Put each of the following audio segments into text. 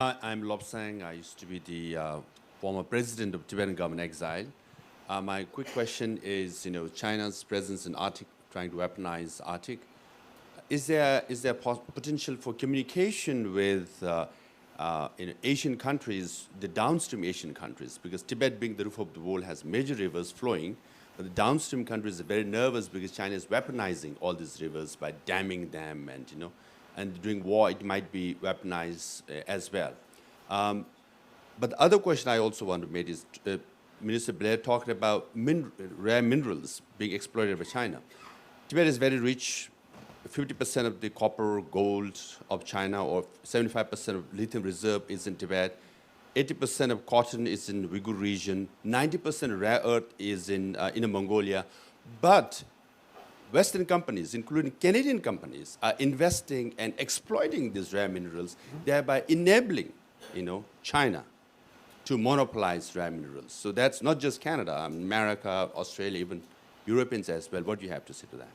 I'm Lobsang. I used to be the former president of Tibetan government exile. My quick question is, China's presence in Arctic, trying to weaponize Arctic. Is there potential for communication with Asian countries, the downstream Asian countries? Because Tibet, being the roof of the world, has major rivers flowing, but the downstream countries are very nervous because China is weaponizing all these rivers by damming them, and during war it might be weaponized as well. But the other question I also want to make is, Minister Blair talked about rare minerals being exploited by China. Tibet is very rich. 50% of the copper, gold of China, or 75% of lithium reserve is in Tibet. 80% of cotton is in Uyghur region. 90% of rare earth is in Inner Mongolia. But Western companies, including Canadian companies, are investing and exploiting these rare minerals, thereby enabling, China to monopolize rare minerals. So that's not just Canada, America, Australia, even Europeans as well. What do you have to say to that?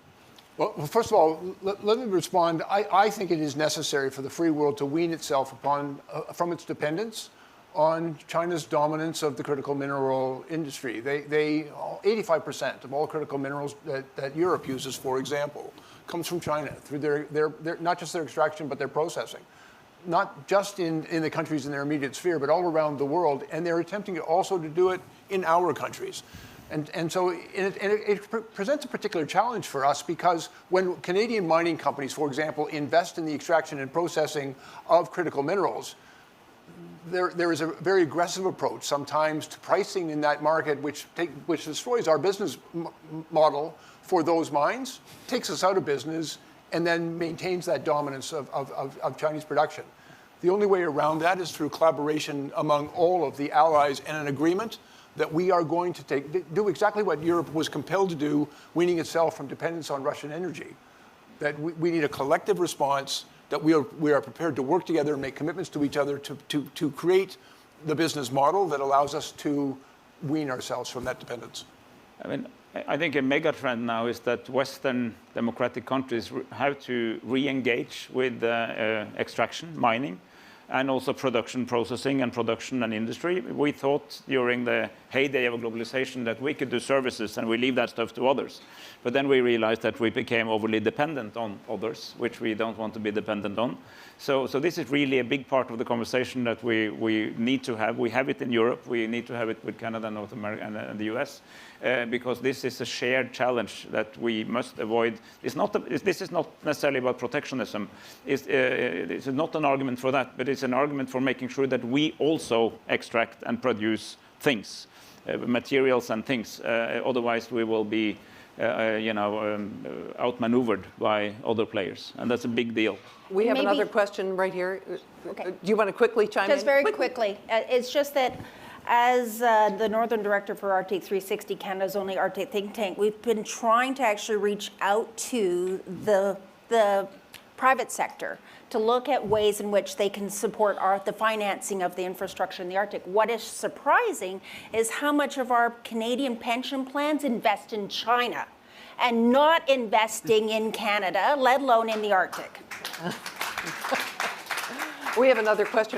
Well, first of all, let me respond. I think it is necessary for the free world to wean itself from its dependence on China's dominance of the critical mineral industry. 85% of all critical minerals that Europe uses, for example, comes from China through their not just their extraction, but their processing. Not just in the countries in their immediate sphere, but all around the world. And they're attempting also to do it in our countries. And so it presents a particular challenge for us, because when Canadian mining companies, for example, invest in the extraction and processing of critical minerals, there is a very aggressive approach sometimes to pricing in that market, which destroys our business model for those mines, takes us out of business, and then maintains that dominance of Chinese production. The only way around that is through collaboration among all of the allies and an agreement that we are going to do exactly what Europe was compelled to do, weaning itself from dependence on Russian energy. That we need a collective response, that we are prepared to work together and make commitments to each other to create the business model that allows us to wean ourselves from that dependence. I think a mega trend now is that Western democratic countries have to re-engage with extraction, mining, and also production, processing, and production and industry. We thought during the heyday of globalization that we could do services and we leave that stuff to others. But then we realized that we became overly dependent on others, which we don't want to be dependent on. So this is really a big part of the conversation that we need to have. We have it in Europe. We need to have it with Canada, North America, and the US, because this is a shared challenge that we must avoid. This is not necessarily about protectionism. It's not an argument for that, but it's an argument for making sure that we also extract and produce things, materials and things. Otherwise, we will be outmaneuvered by other players, and that's a big deal. We have another question right here. Okay. Do you want to quickly chime in? Just very quickly. It's just that as the Northern Director for Arctic 360, Canada's only Arctic think tank, we've been trying to actually reach out to the private sector to look at ways in which they can support the financing of the infrastructure in the Arctic. What is surprising is how much of our Canadian pension plans invest in China and not investing in Canada, let alone in the Arctic. We have another question.